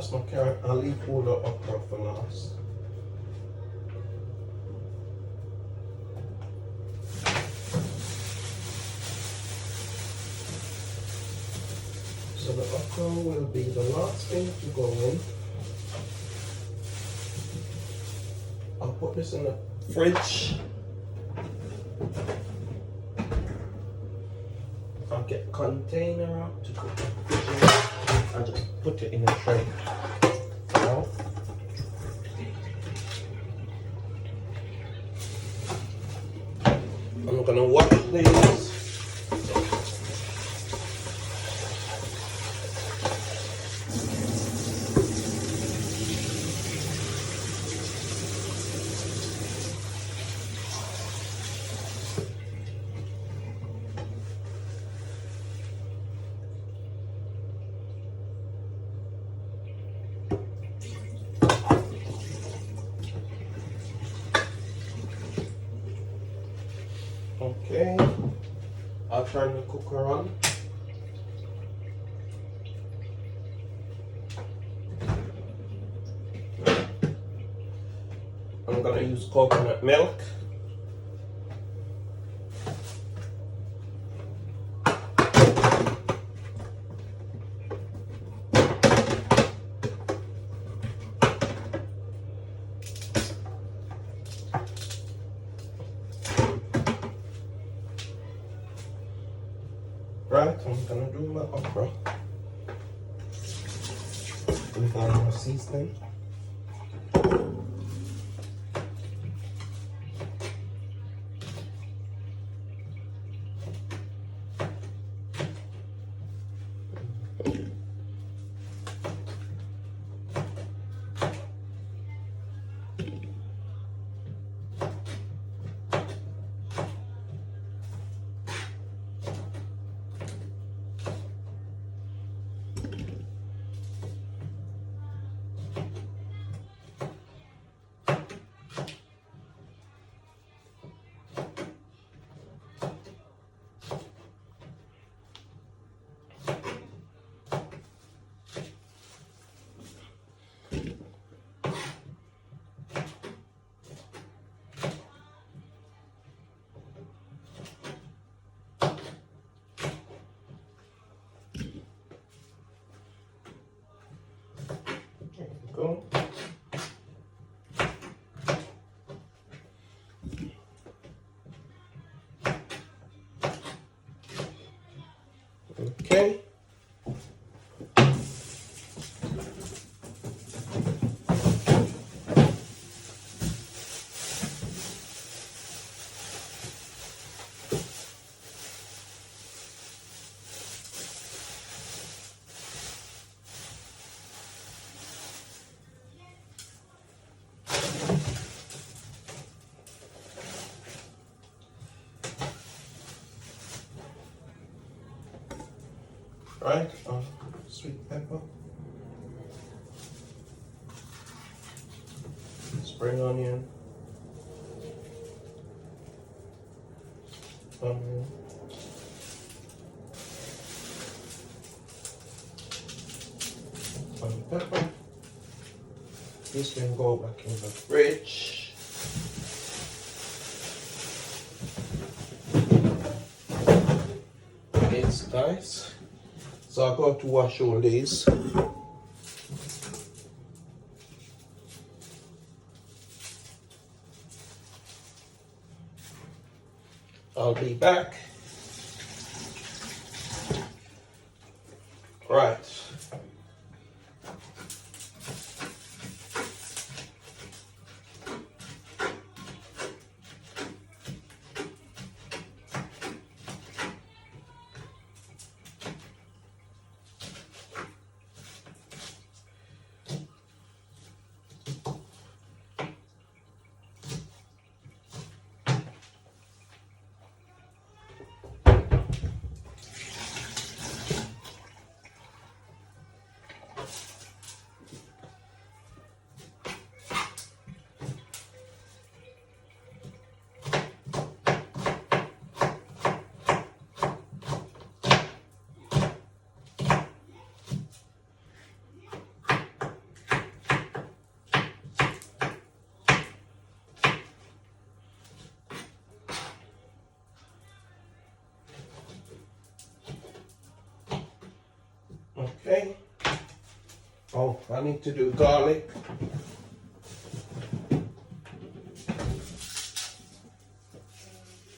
That's my carrot. I'll leave all the okra for last. So the okra will be the last thing to go in. I'll put this in the fridge. I'll get a container out to put it in. I'll just put it in a tray. Now, I'm gonna wash these. Okay, I'll turn the cooker on. I'm gonna use coconut milk. Right, I'm gonna do my okra with all my seasoning. Go. Okay. Right, sweet pepper, spring onion, onion, and pepper. This can go back in the fridge. It's nice. So I'm going to wash all these. I'll be back. Right. Okay. Oh, I need to do garlic.